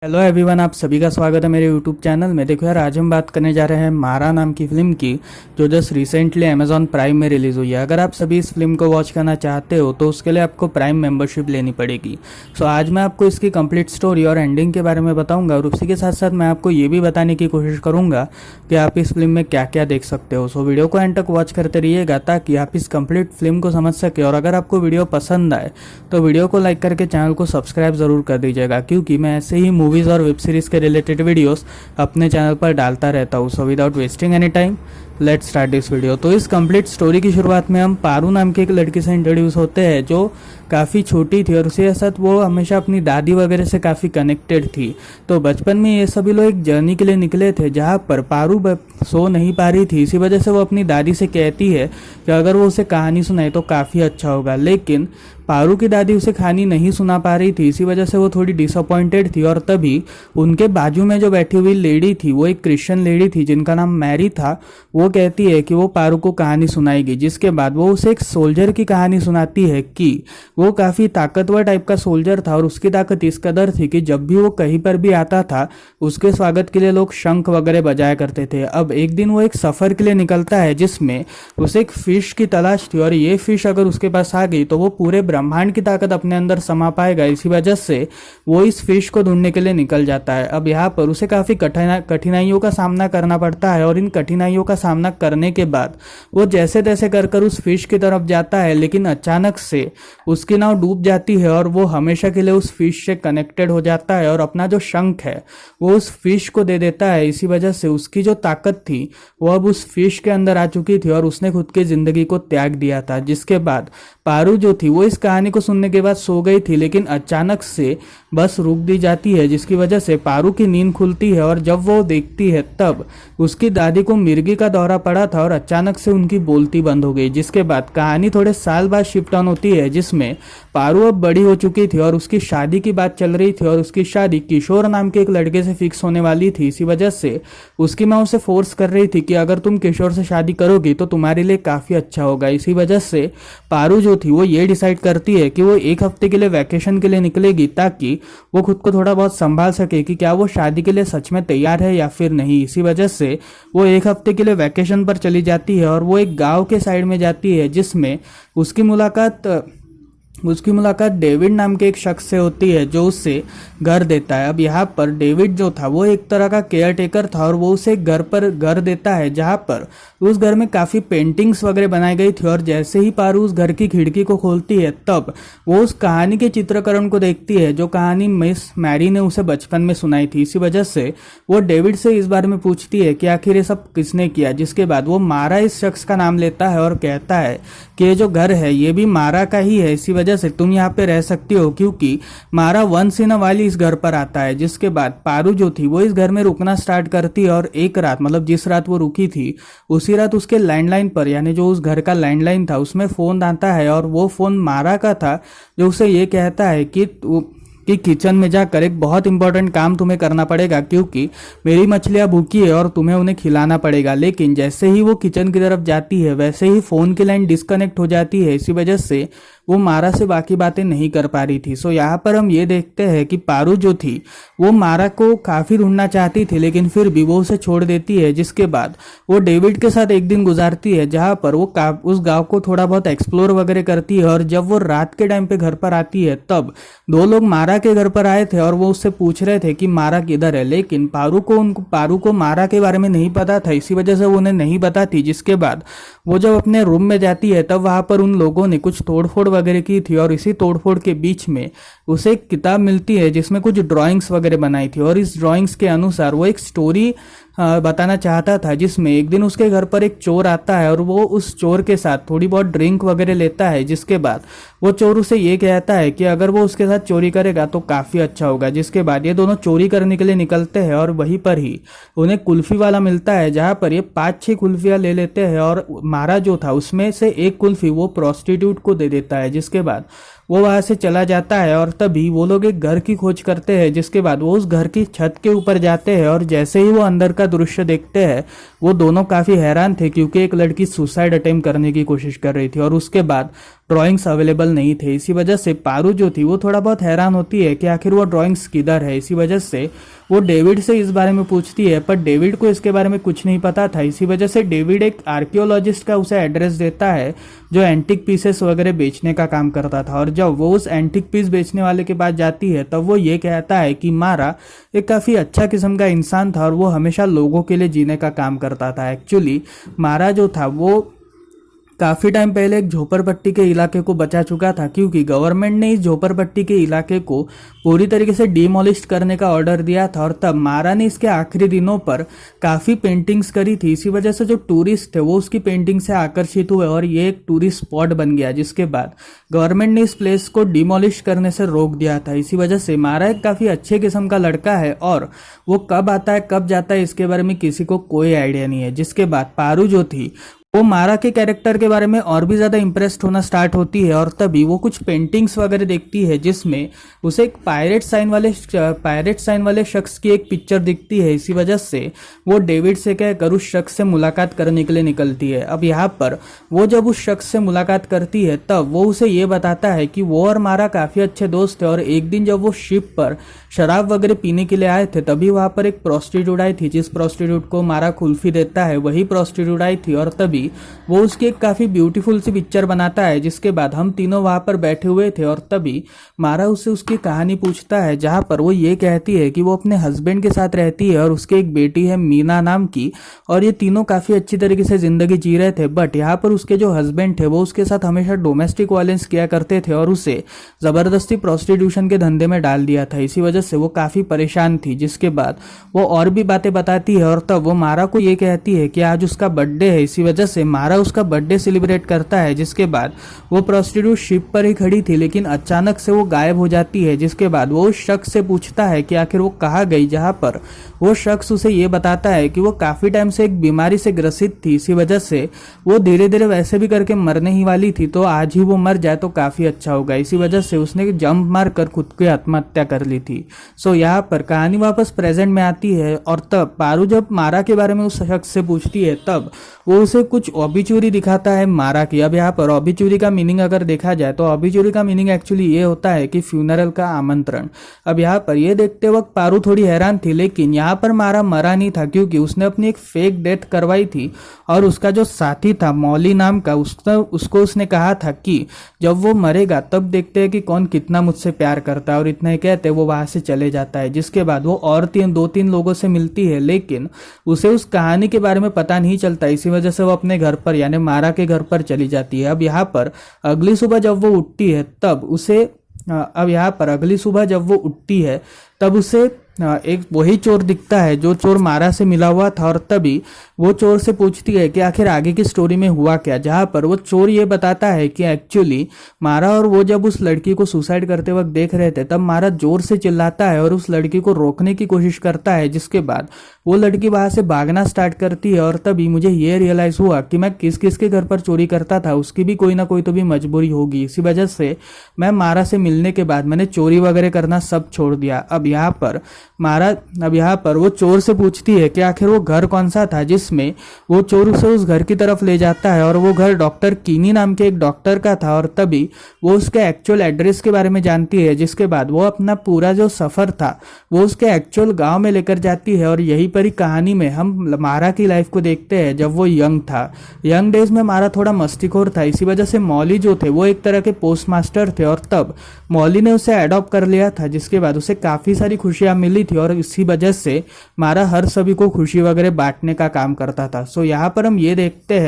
Hello everyone, आप सभी का स्वागत है मेरे यूट्यूब चैनल में। देखो यार, आज हम बात करने जा रहे हैं मारा नाम की फिल्म की, जो जस्ट रिसेंटली अमेजॉन प्राइम में रिलीज़ हुई है। अगर आप सभी इस फिल्म को वॉच करना चाहते हो तो उसके लिए आपको प्राइम मेंबरशिप लेनी पड़ेगी। सो आज मैं आपको इसकी कंप्लीट स्टोरी और एंडिंग के बारे में बताऊंगा, और उसी के साथ साथ मैं आपको ये भी बताने की कोशिश करूंगा कि आप इस फिल्म में क्या क्या देख सकते हो। सो वीडियो को एंड तक वॉच करते रहिएगा ताकि आप इस कंप्लीट फिल्म को समझ सके। और अगर आपको वीडियो पसंद आए तो वीडियो को लाइक करके चैनल को सब्सक्राइब ज़रूर कर दीजिएगा, क्योंकि मैं ऐसे ही मूवीज़ और वेब सीरीज़ के रिलेटेड वीडियोस अपने चैनल पर डालता रहता हूँ। So without wasting any time let's start this video. तो इस कंप्लीट स्टोरी की शुरुआत में हम पारू नाम की एक लड़की से इंट्रोड्यूस होते हैं, जो काफ़ी छोटी थी और उसके साथ वो हमेशा अपनी दादी वगैरह से काफ़ी कनेक्टेड थी। तो बचपन में ये सभी लोग एक जर्नी के लिए निकले थे जहाँ पर पारू सो नहीं पा रही थी। इसी वजह से वो अपनी दादी से कहती है कि अगर वो उसे कहानी सुनाए तो काफ़ी अच्छा होगा, लेकिन पारू की दादी उसे कहानी नहीं सुना पा रही थी। इसी वजह से वो थोड़ी डिसअपॉइंटेड थी। और तभी उनके बाजू में जो बैठी हुई लेडी थी, वो एक क्रिश्चियन लेडी थी जिनका नाम मैरी था। वो कहती है कि वो पारू को कहानी सुनाएगी, जिसके बाद वो उसे एक सोल्जर की कहानी सुनाती है कि वो काफ़ी ताकतवर टाइप का सोल्जर था और उसकी ताकत इस कदर थी कि जब भी वो कहीं पर भी आता था उसके स्वागत के लिए लोग शंख वगैरह बजाया करते थे। अब एक दिन वो एक सफ़र के लिए निकलता है जिसमें उसे एक फिश की तलाश थी, और ये फिश अगर उसके पास आ गई तो वो पूरे ब्रह्मांड की ताकत अपने अंदर समा पाएगा। इसी वजह से वो इस फिश को ढूंढने के लिए निकल जाता है। अब यहाँ पर उसे काफ़ी कठिनाइयों का सामना करना पड़ता है, और इन कठिनाइयों का सामना करने के बाद वो जैसे तैसे कर उस फिश की तरफ जाता है, लेकिन अचानक से उसकी नाव डूब जाती है और वो हमेशा के लिए उस फिश से कनेक्टेड हो जाता है और अपना जो शंख है वो उस फिश को दे देता है। इसी वजह से उसकी जो ताकत थी वो अब उस फिश के अंदर आ चुकी थी और उसने खुद की जिंदगी को त्याग दिया था। जिसके बाद पारू जो थी वो इस कहानी को सुनने के बाद सो गई थी, लेकिन अचानक से बस रुक दी जाती है, जिसकी वजह से पारू की नींद खुलती है। और जब वो देखती है तब उसकी दादी को मिर्गी का दौरा पड़ा था और अचानक से उनकी बोलती बंद हो गई। जिसके बाद कहानी थोड़े साल बाद शिफ्ट ऑन होती है, जिसमें पारू अब बड़ी हो चुकी थी और उसकी शादी की बात चल रही थी, और उसकी शादी किशोर नाम के एक लड़के से फिक्स होने वाली थी। इसी वजह से उसकी माँ उसे फोर्स कर रही थी कि अगर तुम किशोर से शादी करोगी तो तुम्हारे लिए काफ़ी अच्छा होगा। इसी वजह से पारू जो थी वो ये डिसाइड करती है कि वो एक हफ्ते के लिए वैकेशन के लिए निकलेगी, ताकि वो खुद को थोड़ा बहुत संभाल सके कि क्या वो शादी के लिए सच में तैयार है या फिर नहीं। इसी वजह से वो एक हफ्ते के लिए वैकेशन पर चली जाती है और वो एक गांव के साइड में जाती है, जिसमें उसकी मुलाकात डेविड नाम के एक शख्स से होती है जो उससे घर देता है। अब यहाँ पर डेविड जो था वो एक तरह का केयर टेकर था, और वो उसे घर देता है जहाँ पर उस घर में काफ़ी पेंटिंग्स वगैरह बनाई गई थी। और जैसे ही पारू उस घर की खिड़की को खोलती है तब वो उस कहानी के चित्रीकरण को देखती है जो कहानी मिस मैरी ने उसे बचपन में सुनाई थी। इसी वजह से वो डेविड से इस बारे में पूछती है कि आखिर ये सब किसने किया। जिसके बाद वो मारा इस शख्स का नाम लेता है और कहता है कि ये जो घर है ये भी मारा का ही है, इसी वजह से तुम यहाँ पे रह सकती हो, क्योंकि मारा वंस इन अ वाइल इस घर पर आता है। जिसके बाद पारू जो थी वो इस घर में रुकना स्टार्ट करती है, और एक रात, मतलब जिस रात वो रुकी थी उसी रात उसके लैंडलाइन पर, यानी जो उस घर का लैंडलाइन था उसमें फ़ोन आता है, और वो फ़ोन मारा का था जो उसे ये कहता है कि किचन में जाकर एक बहुत इंपॉर्टेंट काम तुम्हें करना पड़ेगा, क्योंकि मेरी मछलियां भूखी है और तुम्हें उन्हें खिलाना पड़ेगा। लेकिन जैसे ही वो किचन की तरफ जाती है वैसे ही फ़ोन की लाइन डिस्कनेक्ट हो जाती है। इसी वजह से वो मारा से बाकी बातें नहीं कर पा रही थी। सो यहाँ पर हम ये देखते हैं कि पारू जो थी वो मारा को काफ़ी ढूंढना चाहती थी, लेकिन फिर भी वो उसे छोड़ देती है। जिसके बाद वो डेविड के साथ एक दिन गुजारती है जहाँ पर वो उस गांव को थोड़ा बहुत एक्सप्लोर वगैरह करती है। और जब वो रात के टाइम पे घर पर आती है तब दो लोग मारा के घर पर आए थे और वो उससे पूछ रहे थे कि मारा किधर है, लेकिन पारू को मारा के बारे में नहीं पता था, इसी वजह से वो उन्हें नहीं बताती। जिसके बाद वो जब अपने रूम में जाती है तब वहाँ पर उन लोगों ने कुछ तोड़फोड़ वगैरह की थी, और इसी तोड़फोड़ के बीच में उसे एक किताब मिलती है जिसमें कुछ ड्राइंग्स वगैरह बनाई थी, और इस ड्राइंग्स के अनुसार वो एक स्टोरी बताना चाहता था, जिसमें एक दिन उसके घर पर एक चोर आता है और वो उस चोर के साथ थोड़ी बहुत ड्रिंक वगैरह लेता है। जिसके बाद वो चोर उसे ये कहता है कि अगर वो उसके साथ चोरी करेगा तो काफ़ी अच्छा होगा। जिसके बाद ये दोनों चोरी करने के लिए निकलते हैं, और वहीं पर ही उन्हें कुल्फ़ी वाला मिलता है जहाँ पर ये 5-6 कुल्फ़ियाँ ले लेते हैं, और मारा जो था उसमें से एक कुल्फ़ी वो प्रोस्टिट्यूट को दे देता है। जिसके बाद वो वहाँ से चला जाता है, और तभी वो लोग एक घर की खोज करते हैं। जिसके बाद वो उस घर की छत के ऊपर जाते हैं, और जैसे ही वो अंदर का दृश्य देखते हैं वो दोनों काफ़ी हैरान थे, क्योंकि एक लड़की सुसाइड अटेम्प्ट करने की कोशिश कर रही थी। और उसके बाद ड्राइंग्स अवेलेबल नहीं थे। इसी वजह से पारू जो थी वो थोड़ा बहुत हैरान होती है कि आखिर वो ड्राइंग्स किधर है। इसी वजह से वो डेविड से इस बारे में पूछती है, पर डेविड को इसके बारे में कुछ नहीं पता था। इसी वजह से डेविड एक आर्कियोलॉजिस्ट का उसे एड्रेस देता है जो एंटिक पीसेस वगैरह बेचने का काम करता था। और जब वो उस एंटिक पीस बेचने वाले के पास जाती है तब वो ये कहता है कि मारा एक काफ़ी अच्छा किस्म का इंसान था और वो हमेशा लोगों के लिए जीने का काम करता था। एक्चुअली मारा जो था वो काफ़ी टाइम पहले एक झोपड़पट्टी के इलाके को बचा चुका था, क्योंकि गवर्नमेंट ने इस झोपड़पट्टी के इलाके को पूरी तरीके से डिमोलिश करने का ऑर्डर दिया था। और तब मारा ने इसके आखिरी दिनों पर काफ़ी पेंटिंग्स करी थी। इसी वजह से जो टूरिस्ट थे वो उसकी पेंटिंग से आकर्षित हुए और ये एक टूरिस्ट स्पॉट बन गया, जिसके बाद गवर्नमेंट ने इस प्लेस को डिमोलिश करने से रोक दिया था। इसी वजह से मारा एक काफ़ी अच्छे किस्म का लड़का है और वो कब आता है कब जाता है इसके बारे में किसी को कोई आइडिया नहीं है। जिसके बाद पारू जो थी वो मारा के कैरेक्टर के बारे में और भी ज़्यादा इंप्रेस्ड होना स्टार्ट होती है और तभी वो कुछ पेंटिंग्स वगैरह देखती है जिसमें उसे एक पायरेट साइन वाले शख्स की एक पिक्चर दिखती है। इसी वजह से वो डेविड से कहकर उस शख्स से मुलाकात करने के लिए निकलती है। अब यहाँ पर वो जब उस शख्स से मुलाकात करती है तब वो उसे ये बताता है कि वो और मारा काफ़ी अच्छे दोस्त थे और एक दिन जब वो शिप पर शराब वगैरह पीने के लिए आए थे तभी वहाँ पर एक प्रोस्टिट्यूट आई थी। जिस प्रोस्टिट्यूट को मारा कुल्फी देता है वही प्रोस्टिट्यूट आई थी और तभी वो उसकी एक काफी ब्यूटीफुल सी पिक्चर बनाता है। जिसके बाद हम तीनों वहां पर बैठे हुए थे और तभी मारा उससे उसकी कहानी पूछता है, जहां पर वो ये कहती है कि वो अपने हस्बैंड के साथ रहती है और उसकी एक बेटी है मीना नाम की और ये तीनों काफी अच्छी तरीके से जिंदगी जी रहे थे। बट यहाँ पर उसके जो हस्बैंड थे वो उसके साथ हमेशा डोमेस्टिक वायलेंस किया करते थे और उसे जबरदस्ती प्रोस्टिट्यूशन के धंधे में डाल दिया था। इसी वजह से वो काफी परेशान थी। जिसके बाद वो और भी बातें बताती है और तब वो मारा को ये कहती है कि आज उसका बर्थडे है। इसी वजह से मारा उसका बर्थडे सेलिब्रेट करता है। जिसके बाद वो प्रोस्टिट्यूट शिप पर ही खड़ी थी लेकिन अचानक से वो गायब हो जाती है। जिसके बाद वो उस शख्स से पूछता है कि आखिर वो कहाँ गई, जहां पर वो शख्स उसे ये बताता है कि वो काफी टाइम से एक बीमारी से ग्रसित थी। इसी वजह से वो धीरे धीरे वैसे भी करके मरने ही वाली थी, तो आज ही वो मर जाए तो काफी अच्छा होगा। इसी वजह से उसने जंप मार कर खुद की आत्महत्या कर ली थी। सो यहाँ पर कहानी वापस प्रेजेंट में आती है और तब पारू जब मारा के बारे में उस शख्स से पूछती है तब वो उसे कुछ ऑबिचुरी दिखाता है मारा की। अब यहाँ पर ऑबिचुरी का मीनिंग अगर देखा जाए तो ऑबिचुरी का मीनिंग एक्चुअली ये होता है कि फ्यूनरल का आमंत्रण। अब यहाँ पर ये देखते वक्त पारू थोड़ी हैरान थी, लेकिन यहाँ पर मारा मरा नहीं था क्योंकि उसने अपनी एक फेक डेथ करवाई थी और उसका जो साथी था मौली नाम का उसको उसने कहा था कि जब वो मरेगा तब देखते हैं कि कौन कितना मुझसे प्यार करता है, और इतना ही कहते वो वहां से चले जाता है। जिसके बाद वो और दो तीन लोगों से मिलती है लेकिन उसे उस कहानी के बारे में पता नहीं चलता। इसी वजह से वो अपने घर पर यानी मारा के घर पर चली जाती है। अब यहाँ पर अगली सुबह जब वो उठती है तब उसे एक वही चोर दिखता है जो चोर मारा से मिला हुआ था और तभी वो चोर से पूछती है कि आखिर आगे की स्टोरी में हुआ क्या, जहां पर वो चोर ये बताता है कि एक्चुअली मारा और वो जब उस लड़की को सुसाइड करते वक्त देख रहे थे तब मारा जोर से चिल्लाता है और उस लड़की को रोकने की कोशिश करता है। जिसके बाद वो लड़की वहां से भागना स्टार्ट करती है और तभी मुझे ये रियलाइज हुआ कि मैं किस किस के घर पर चोरी करता था, उसकी भी कोई ना कोई तो भी मजबूरी होगी। इसी वजह से मैं मारा से मिलने के बाद मैंने चोरी वगैरह करना सब छोड़ दिया। अब यहाँ पर वो चोर से पूछती है कि आखिर वो घर कौन सा था, जिसमें वो चोर उसे उस घर की तरफ ले जाता है और वो घर डॉक्टर कीनी नाम के एक डॉक्टर का था और तभी वो उसके एक्चुअल एड्रेस के बारे में जानती है। जिसके बाद वो अपना पूरा जो सफर था वो उसके एक्चुअल गांव में लेकर जाती है और यही पर ही कहानी में हम मारा की लाइफ को देखते हैं जब वो यंग था। यंग डेज में मारा थोड़ा मस्तीखोर था। इसी वजह से मौली जो थे वो एक तरह के पोस्ट मास्टर थे और तब मौली ने उसे अडॉप्ट कर लिया था। जिसके बाद उसे काफी सारी खुशियां मिली थी और इसी वजह से मारा हर सभी को खुशी वगैरह बांटने का काम करता था। सो यहाँ पर हम ये देखते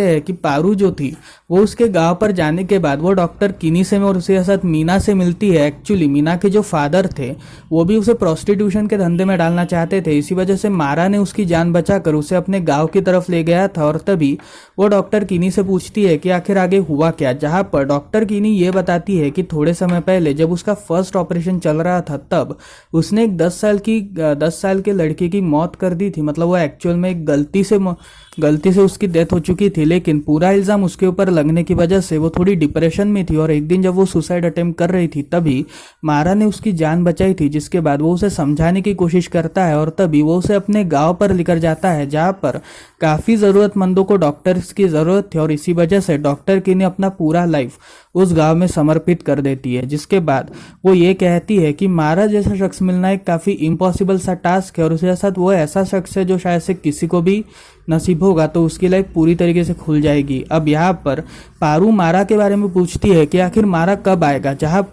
हैं कि पारू जो थी वो उसके गांव पर जाने के बाद वो डॉक्टर किनी से और उसके साथ मीना से मिलती है। एक्चुअली मीना के जो फादर थे वो भी उसे प्रोस्टिट्यूशन के धंधे में डालना चाहते थे। इसी वजह से मारा ने उसकी जान बचाकर उसे अपने गांव की तरफ ले गया था और तभी वो डॉक्टर किनी से पूछती है कि आखिर आगे हुआ क्या, जहां पर डॉक्टर किनी ये बताती है कि थोड़े समय पहले जब उसका फर्स्ट ऑपरेशन चल रहा था तब उसने एक 10 साल के लड़के की मौत कर दी थी। मतलब वो एक्चुअल में एक गलती से उसकी डेथ हो चुकी थी, लेकिन पूरा इल्ज़ाम उसके ऊपर लगने की वजह से वो थोड़ी डिप्रेशन में थी और एक दिन जब वो सुसाइड अटेम्प्ट कर रही थी तभी मारा ने उसकी जान बचाई थी, जिसके बाद वो उसे समझाने की कोशिश करता है और तभी वो उसे अपने गांव पर लेकर जाता है जहां पर काफ़ी ज़रूरतमंदों को डॉक्टर्स की ज़रूरत थी और इसी वजह से डॉक्टर की ने अपना पूरा लाइफ उस गांव में समर्पित कर देती है। जिसके बाद वो ये कहती है कि मारा जैसा शख्स मिलना एक काफ़ी इम्पॉसिबल सा टास्क है और उसके साथ वो ऐसा शख्स है जो शायद से किसी को भी नसीब होगा तो उसकी लाइफ पूरी तरीके से खुल जाएगी। अब यहाँ पर पारू मारा के बारे में पूछती है कि आखिर मारा कब आएगा, जहाँ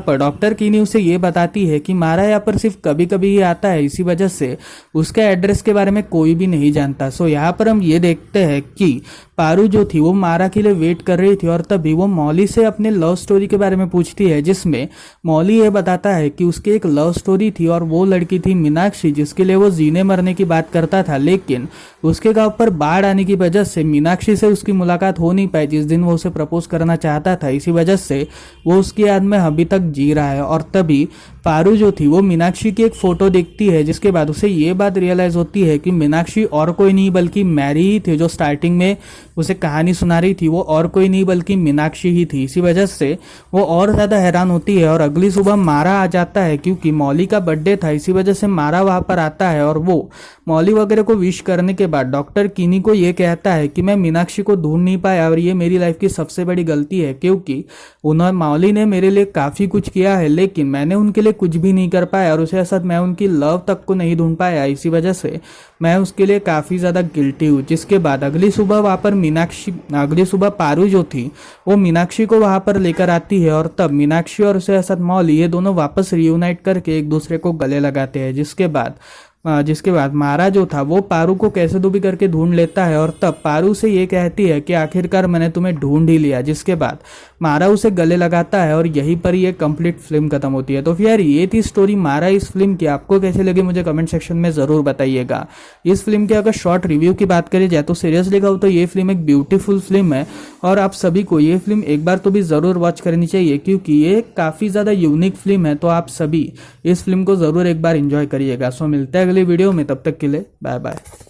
पर डॉक्टर कीनी उसे ये बताती है कि मारा यहाँ पर सिर्फ कभी कभी ही आता है, इसी वजह से उसके एड्रेस के बारे में कोई भी नहीं जानता। सो यहाँ पर हम ये देखते हैं कि पारू जो थी वो मारा के लिए वेट कर रही थी और तभी वो मौली से अपने लव स्टोरी के बारे में पूछती है, जिसमें मौली ये बताता है कि उसकी एक लव स्टोरी थी और वो लड़की थी मीनाक्षी, जिसके लिए वो जीने मरने की बात करता था, लेकिन उसके गांव पर बाढ़ आने की वजह से मीनाक्षी से उसकी मुलाकात हो नहीं पाई जिस दिन वो उसे प्रपोज करना चाहता था। इसी वजह से वो उसकी याद में अभी तक जी रहा है और तभी पारू जो थी वो मीनाक्षी की एक फोटो देखती है, जिसके बाद उसे ये बात रियलाइज होती है कि मीनाक्षी और कोई नहीं बल्कि मैरी ही थी, जो स्टार्टिंग में उसे कहानी सुना रही थी वो और कोई नहीं बल्कि मीनाक्षी ही थी। इसी वजह से वो और ज़्यादा हैरान होती है और अगली सुबह मारा आ जाता है क्योंकि मौली का बर्थडे था, इसी वजह से मारा वहाँ पर आता है और वो मौली वगैरह को विश करने के बाद डॉक्टर कीनी को ये कहता है कि मैं मीनाक्षी को ढूंढ नहीं पाया और ये मेरी लाइफ की सबसे बड़ी गलती है क्योंकि मौली ने मेरे लिए काफ़ी कुछ किया है लेकिन मैंने उनके लिए कुछ भी नहीं कर पाया और उसके साथ मैं उनकी लव तक को नहीं ढूंढ पाया, इसी वजह से मैं उसके लिए काफ़ी ज़्यादा गिल्टी हूँ। जिसके बाद अगली सुबह पारू जो थी वो मीनाक्षी को वहाँ पर लेकर आती है और तब मीनाक्षी और उसके साथ मौली ये दोनों वापस रियूनाइट करके एक दूसरे को गले लगाते हैं। जिसके बाद मारा जो था वो पारू को कैसे तो भी करके ढूंढ लेता है और तब पारू से ये कहती है कि आखिरकार मैंने तुम्हें ढूंढ ही लिया। जिसके बाद मारा उसे गले लगाता है और यहीं पर ये कंप्लीट फिल्म खत्म होती है। तो फिर ये थी स्टोरी मारा इस फिल्म की। आपको कैसे लगी मुझे कमेंट सेक्शन में ज़रूर बताइएगा। इस फिल्म के अगर शॉर्ट रिव्यू की बात करी जाए तो सीरियसली कहूँ तो ये फिल्म एक ब्यूटीफुल फिल्म है और आप सभी को ये फिल्म एक बार तो भी ज़रूर वॉच करनी चाहिए क्योंकि ये काफ़ी ज़्यादा यूनिक फिल्म है। तो आप सभी इस फिल्म को ज़रूर एक बार इंजॉय करिएगा। सो मिलते हैं अगली वीडियो में, तब तक के लिए बाय बाय।